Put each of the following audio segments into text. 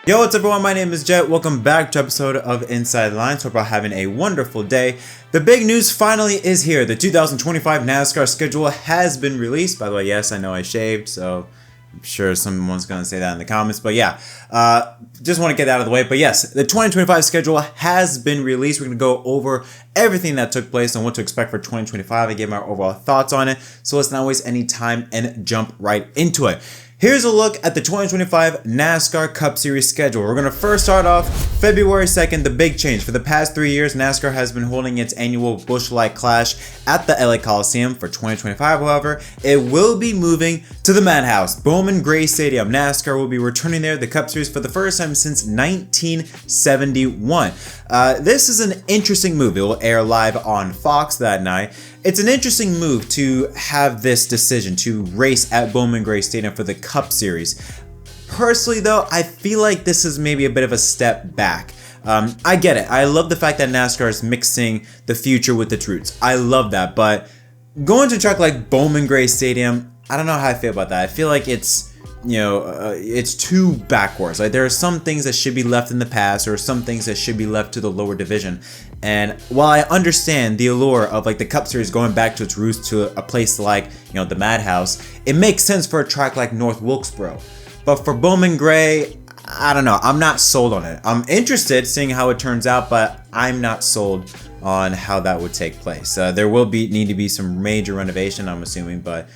Yo, what's up everyone? My name is Jet. Welcome back to episode of Inside the Lines. Hope you're having a wonderful day. The big news finally is here. The 2025 NASCAR schedule has been released. By the way, yes, I know I shaved, so I'm sure someone's going to say that in the comments. But yeah, just want to get that out of the way. But yes, the 2025 schedule has been released. We're going to go over everything that took place and what to expect for 2025. I gave my overall thoughts on it. So let's not waste any time and jump right into it. Here's a look at the 2025 NASCAR Cup Series schedule. We're going to first start off February 2nd, the big change. For the past 3 years, NASCAR has been holding its annual Busch Light Clash at the LA Coliseum. For 2025, however, it will be moving to the Madhouse, Bowman Gray Stadium. NASCAR will be returning there, the Cup Series, for the first time since 1971. This is an interesting move. It will air live on Fox that night. It's an interesting move to have this decision to race at Bowman Gray Stadium for the Cup Series. Personally though, I feel like this is maybe a bit of a step back. I get it. I love the fact that NASCAR is mixing the future with its roots. I love that, but going to a track like Bowman Gray Stadium, I don't know how I feel about that. I feel like it's it's too backwards. Like there are some things that should be left in the past, or some things that should be left to the lower division. And while I understand the allure of like the Cup Series going back to its roots to a place like the Madhouse, it makes sense for a track like North Wilkesboro. But for Bowman Gray, I don't know. I'm not sold on it. I'm interested seeing how it turns out, but I'm not sold on how that would take place. There will need to be some major renovation, I'm assuming, but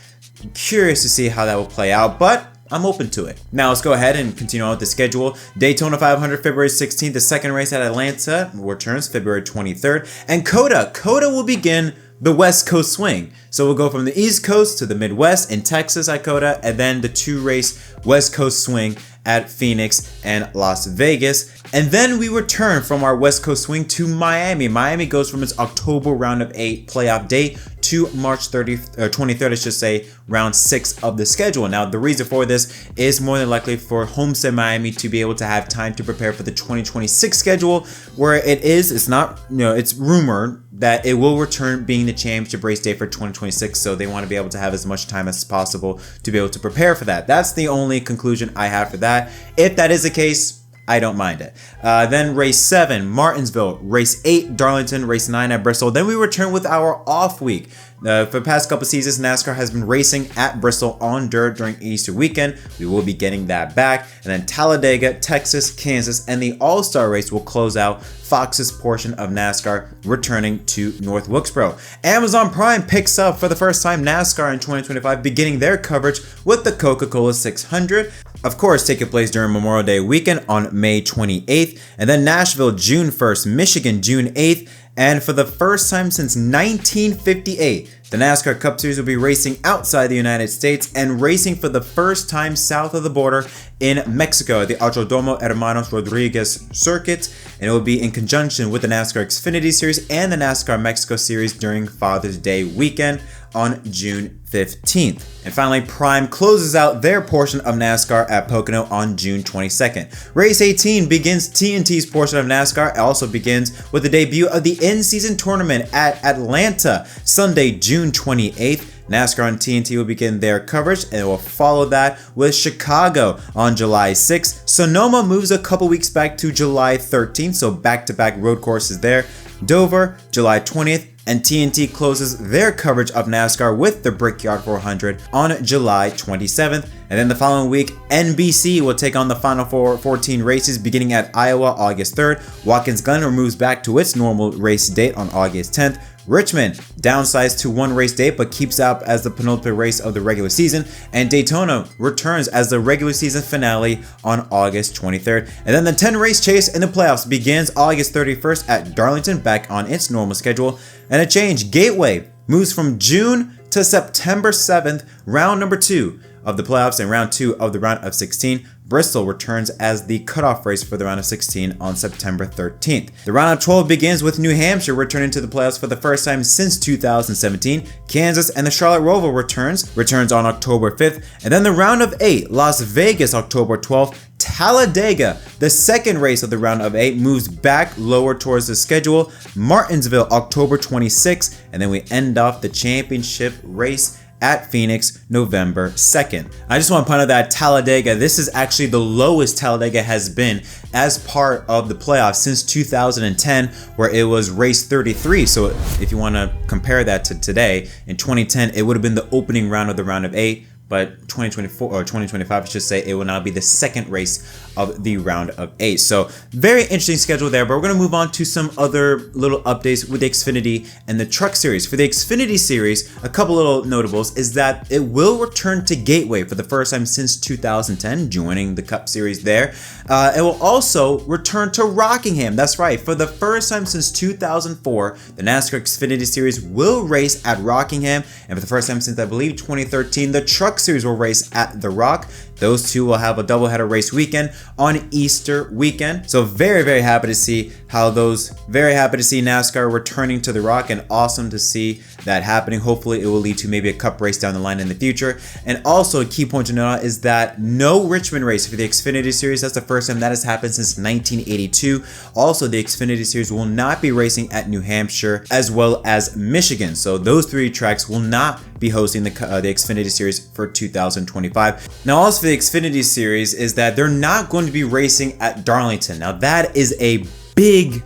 I'm curious to see how that will play out. But I'm open to it. Now let's go ahead and continue on with the schedule. Daytona 500, February 16th. The second race at Atlanta returns February 23rd. And COTA will begin the West Coast swing. So we'll go from the East Coast to the Midwest in Texas at COTA, and then the 2-race West Coast swing at Phoenix and Las Vegas. And then we return from our West Coast swing to Miami. Miami goes from its October round of 8 playoff date to March 23rd, I should say, round 6 of the schedule. Now, the reason for this is more than likely for Homestead Miami to be able to have time to prepare for the 2026 schedule, where it's not, it's rumored that it will return being the championship race day for 2026. So they want to be able to have as much time as possible to be able to prepare for that. That's the only conclusion I have for that. If that is the case, I don't mind it. Then race 7, Martinsville. Race 8, Darlington. Race 9 at Bristol. Then we return with our off week. For the past couple seasons, NASCAR has been racing at Bristol on dirt during Easter weekend. We will be getting that back. And then Talladega, Texas, Kansas, and the All-Star race will close out Fox's portion of NASCAR, returning to North Wilkesboro. Amazon Prime picks up for the first time NASCAR in 2025, beginning their coverage with the Coca-Cola 600. Of course, taking place during Memorial Day weekend on May 28th, and then Nashville June 1st, Michigan June 8th, and for the first time since 1958, the NASCAR Cup Series will be racing outside the United States and racing for the first time south of the border in Mexico at the Autódromo Hermanos Rodriguez circuit, and it will be in conjunction with the NASCAR Xfinity Series and the NASCAR Mexico Series during Father's Day weekend on June 15th. And finally, Prime closes out their portion of NASCAR at Pocono on June 22nd. Race 18 begins TNT's portion of NASCAR. It also begins with the debut of the in-season tournament at Atlanta, Sunday, June 28th. NASCAR on TNT will begin their coverage, and it will follow that with Chicago on July 6th. Sonoma moves a couple weeks back to July 13th, so back-to-back road courses there. Dover, July 20th. And TNT closes their coverage of NASCAR with the Brickyard 400 on July 27th. And then the following week, NBC will take on the final 14 races beginning at Iowa August 3rd. Watkins Glen moves back to its normal race date on August 10th. Richmond downsized to one race date but keeps out as the penultimate race of the regular season, and Daytona returns as the regular season finale on August 23rd. And then the 10 race chase in the playoffs begins August 31st at Darlington, back on its normal schedule. And a change, Gateway moves from June to September 7th, round number 2 of the playoffs and round 2 of the round of 16. Bristol returns as the cutoff race for the round of 16 on September 13th. The round of 12 begins with New Hampshire returning to the playoffs for the first time since 2017. Kansas and the Charlotte Roval returns on October 5th. And then the round of 8, Las Vegas October 12th. Talladega, the second race of the round of 8, moves back lower towards the schedule. Martinsville October 26th. And then we end off the championship race at Phoenix November 2nd. I just want to point out that Talladega, this is actually the lowest Talladega has been as part of the playoffs since 2010, where it was race 33. So if you want to compare that to today, in 2010, it would have been the opening round of the round of 8. But 2024 or 2025, I should say, it will now be the second race of the round of 8. So very interesting schedule there, but we're going to move on to some other little updates with the Xfinity and the Truck Series. For the Xfinity Series, a couple little notables is that it will return to Gateway for the first time since 2010, joining the Cup Series there. It will also return to Rockingham. That's right. For the first time since 2004, the NASCAR Xfinity Series will race at Rockingham. And for the first time since, I believe, 2013, the Truck Series will race at The Rock. Those two will have a doubleheader race weekend on Easter weekend. So very, very happy to see NASCAR returning to The Rock, and awesome to see that happening. Hopefully it will lead to maybe a Cup race down the line in the future. And also a key point to note is that no Richmond race for the Xfinity Series. That's the first time that has happened since 1982. Also, the Xfinity Series will not be racing at New Hampshire as well as Michigan. So those three tracks will not be hosting the Xfinity Series for 2025. Now, also for the Xfinity Series is that they're not going to be racing at Darlington. Now, that is a big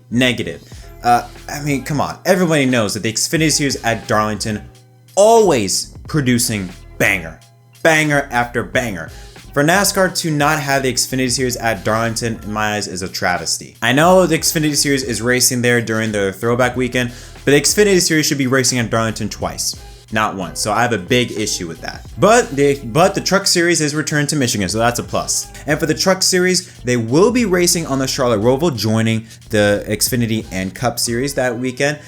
negative. I mean, come on. Everybody knows that the Xfinity Series at Darlington always producing banger after banger. For NASCAR to not have the Xfinity Series at Darlington, in my eyes, is a travesty. I know the Xfinity Series is racing there during the throwback weekend, but the Xfinity Series should be racing at Darlington twice, not once. So I have a big issue with that. But the Truck Series is returned to Michigan, so that's a plus. And for the Truck Series, they will be racing on the Charlotte Roval, joining the Xfinity and Cup Series that weekend.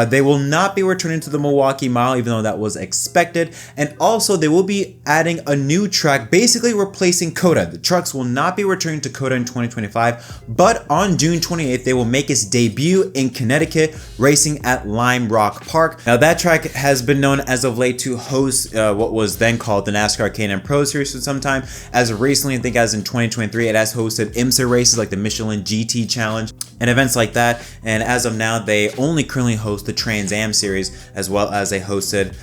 They will not be returning to the Milwaukee Mile, even though that was expected. And also, they will be adding a new track, basically replacing COTA. The trucks will not be returning to COTA in 2025, but on June 28th, they will make its debut in Connecticut, racing at Lime Rock Park. Now, that track has been known as of late to host what was then called the NASCAR K&N Pro Series for some time. As of recently, I think as in 2023, it has hosted IMSA races like the Michelin GT Challenge and events like that. And as of now, they only currently host the Trans Am Series, as well as they hosted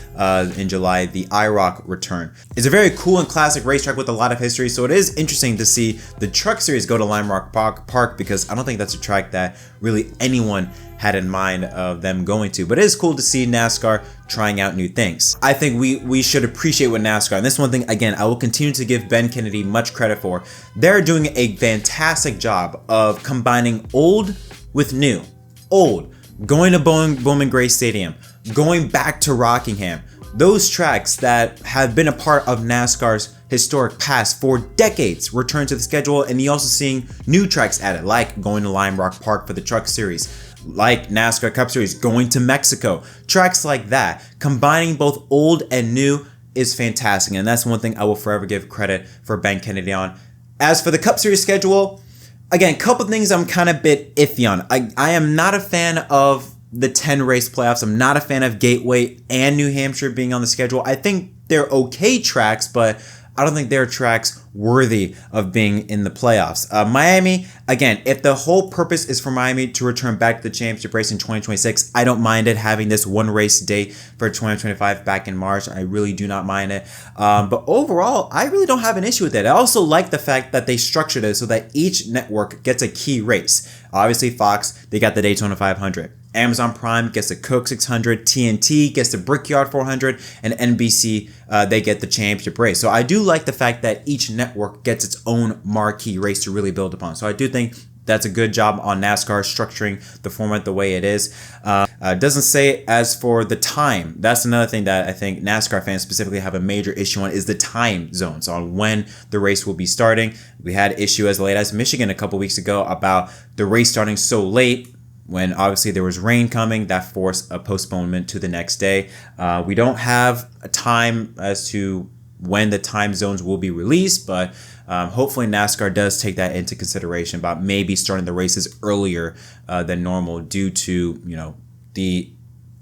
in July the IROC return. It's a very cool and classic racetrack with a lot of history, so it is interesting to see the Truck Series go to Lime Rock Park, because I don't think that's a track that really anyone had in mind of them going to. But it is cool to see NASCAR trying out new things. I think we should appreciate what NASCAR, and this is one thing, again, I will continue to give Ben Kennedy much credit for. They're doing a fantastic job of combining old with new. Old, going to Bowman Gray Stadium, going back to Rockingham. Those tracks that have been a part of NASCAR's historic past for decades return to the schedule, and you're also seeing new tracks added, like going to Lime Rock Park for the Truck Series, like NASCAR Cup Series, going to Mexico. Tracks like that, combining both old and new, is fantastic, and that's one thing I will forever give credit for Ben Kennedy on. As for the Cup Series schedule, again, a couple things I'm kind of a bit iffy on. I am not a fan of the 10 race playoffs. I'm not a fan of Gateway and New Hampshire being on the schedule. I think they're okay tracks, but I don't think they're tracks worthy of being in the playoffs. Miami, again, if the whole purpose is for Miami to return back to the championship race in 2026, I don't mind it having this one race date for 2025 back in March. I really do not mind it. But overall, I really don't have an issue with it. I also like the fact that they structured it so that each network gets a key race. Obviously, Fox, they got the Daytona 500. Amazon Prime gets the Coke 600, TNT gets the Brickyard 400, and NBC, they get the championship race. So I do like the fact that each network gets its own marquee race to really build upon. So I do think that's a good job on NASCAR structuring the format the way it is. Doesn't say as for the time. That's another thing that I think NASCAR fans specifically have a major issue on, is the time zones on when the race will be starting. We had issue as late as Michigan a couple weeks ago about the race starting so late, when obviously there was rain coming that forced a postponement to the next day. We don't have a time as to when the time zones will be released, but hopefully NASCAR does take that into consideration about maybe starting the races earlier than normal due to, the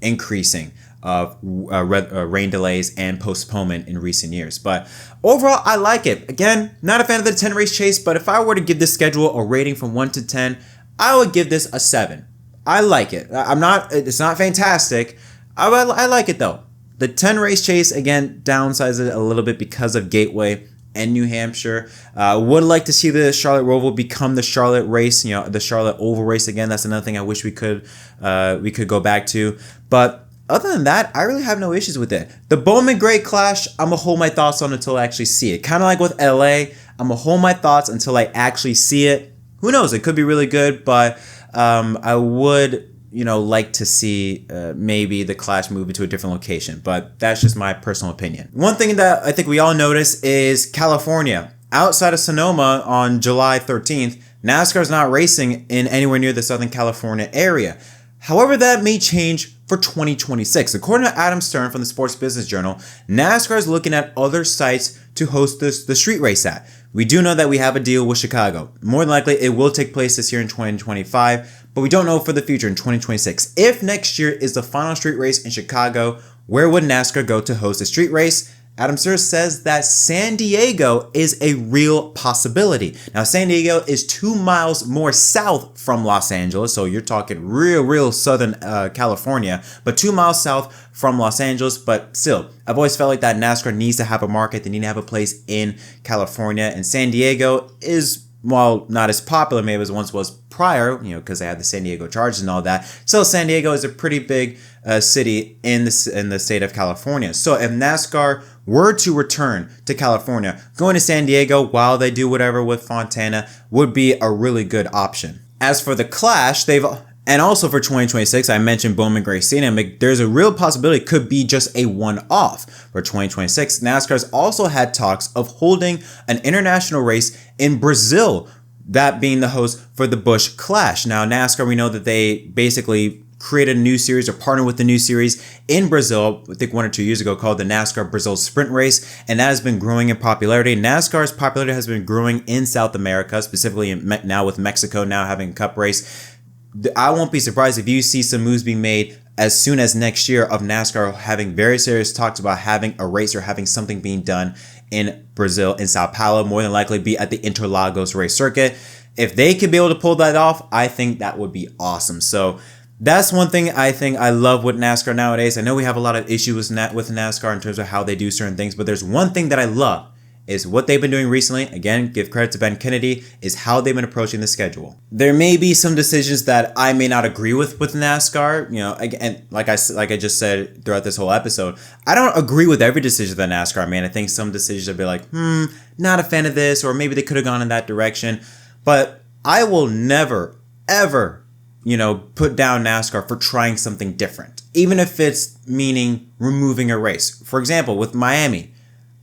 increasing of rain delays and postponement in recent years. But overall, I like it. Again, not a fan of the 10 race chase, but if I were to give this schedule a rating from 1 to 10, I would give this a 7. I like it. It's not fantastic. I like it though. The 10 race chase, again, downsizes it a little bit because of Gateway and New Hampshire. Would like to see the Charlotte Roval become the Charlotte race, the Charlotte Oval race again. That's another thing I wish we could go back to. But other than that, I really have no issues with it. The Bowman Gray Clash, I'm gonna hold my thoughts on until I actually see it. Kind of like with LA, I'm gonna hold my thoughts until I actually see it. Who knows? It could be really good, but I would, like to see maybe the Clash move into a different location, but that's just my personal opinion. One thing that I think we all notice is California. Outside of Sonoma on July 13th, NASCAR is not racing in anywhere near the Southern California area. However, that may change for 2026. According to Adam Stern from the Sports Business Journal, NASCAR is looking at other sites to host the street race at. We do know that we have a deal with Chicago. More than likely, it will take place this year in 2025, but we don't know for the future in 2026. If next year is the final street race in Chicago, where would NASCAR go to host a street race? Adam Stern says that San Diego is a real possibility. Now, San Diego is 2 miles more south from Los Angeles, so you're talking real Southern California, but 2 miles south from Los Angeles. But still, I've always felt like that NASCAR needs to have a market. They need to have a place in California, and San Diego is, while not as popular maybe as it once was prior, because they had the San Diego Chargers and all that, still San Diego is a pretty big city in the state of California. So if NASCAR were to return to California, going to San Diego while they do whatever with Fontana would be a really good option. As for the Clash, and also for 2026, I mentioned Bowman Gray Stadium. There's a real possibility it could be just a one-off for 2026. NASCAR's also had talks of holding an international race in Brazil, that being the host for the Busch Clash. Now, NASCAR, we know that they basically created a new series or partnered with the new series in Brazil, I think 1 or 2 years ago, called the NASCAR Brazil Sprint Race, and that has been growing in popularity. NASCAR's popularity has been growing in South America, specifically now with Mexico now having a cup race. I won't be surprised if you see some moves being made as soon as next year of NASCAR having very serious talks about having a race or having something being done in Brazil, in Sao Paulo, more than likely be at the Interlagos race circuit. If they could be able to pull that off, I think that would be awesome. So that's one thing I think I love with NASCAR nowadays. I know we have a lot of issues with NASCAR in terms of how they do certain things, but there's one thing that I love is what they've been doing recently. Again, give credit to Ben Kennedy, is how they've been approaching the schedule. There may be some decisions that I may not agree with NASCAR. Again, like I just said throughout this whole episode, I don't agree with every decision that NASCAR made. I think some decisions will be like, not a fan of this, or maybe they could have gone in that direction. But I will never, ever, put down NASCAR for trying something different, even if it's meaning removing a race. For example, with Miami,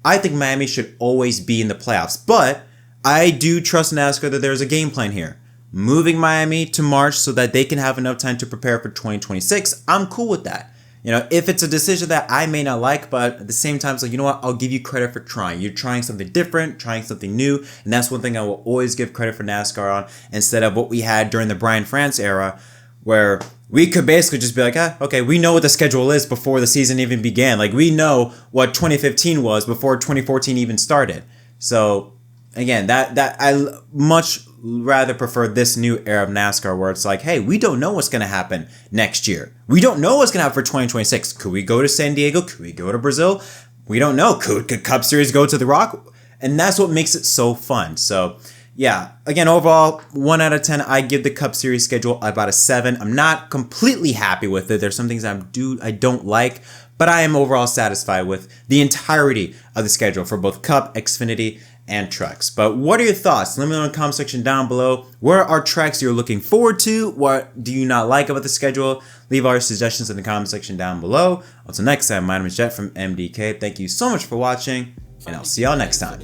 I think Miami should always be in the playoffs, but I do trust NASCAR that there's a game plan here. Moving Miami to March so that they can have enough time to prepare for 2026, I'm cool with that. If it's a decision that I may not like, but at the same time, it's like, I'll give you credit for trying. You're trying something different, trying something new, and that's one thing I will always give credit for NASCAR on, instead of what we had during the Brian France era, where we could basically just be like, okay, we know what the schedule is before the season even began. Like, we know what 2015 was before 2014 even started. So, again, that I much rather prefer this new era of NASCAR, where it's like, hey, we don't know what's going to happen next year. We don't know what's going to happen for 2026. Could we go to San Diego? Could we go to Brazil? We don't know. Could Cup Series go to the Rock? And that's what makes it so fun. So, yeah, again, overall, 1 out of 10, I give the Cup Series schedule about a 7. I'm not completely happy with it. There's some things I don't like, but I am overall satisfied with the entirety of the schedule for both Cup, Xfinity, and Trucks. But what are your thoughts? Let me know in the comment section down below. Where are tracks you're looking forward to? What do you not like about the schedule? Leave all your suggestions in the comment section down below. Until next time, my name is Jet from MDK. Thank you so much for watching, and I'll see y'all next time.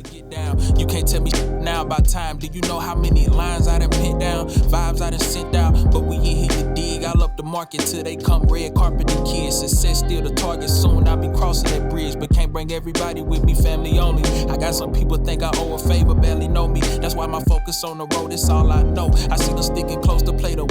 You can't tell me now about time. Do you know how many lines I done put down? Vibes I done sent out, but we ain't here to dig. I'll up the market till they come red carpet the kids. Success still the target, soon I'll be crossing that bridge, but can't bring everybody with me, family only. I got some people think I owe a favor, barely know me. That's why my focus on the road, it's all I know. I see them sticking close to play the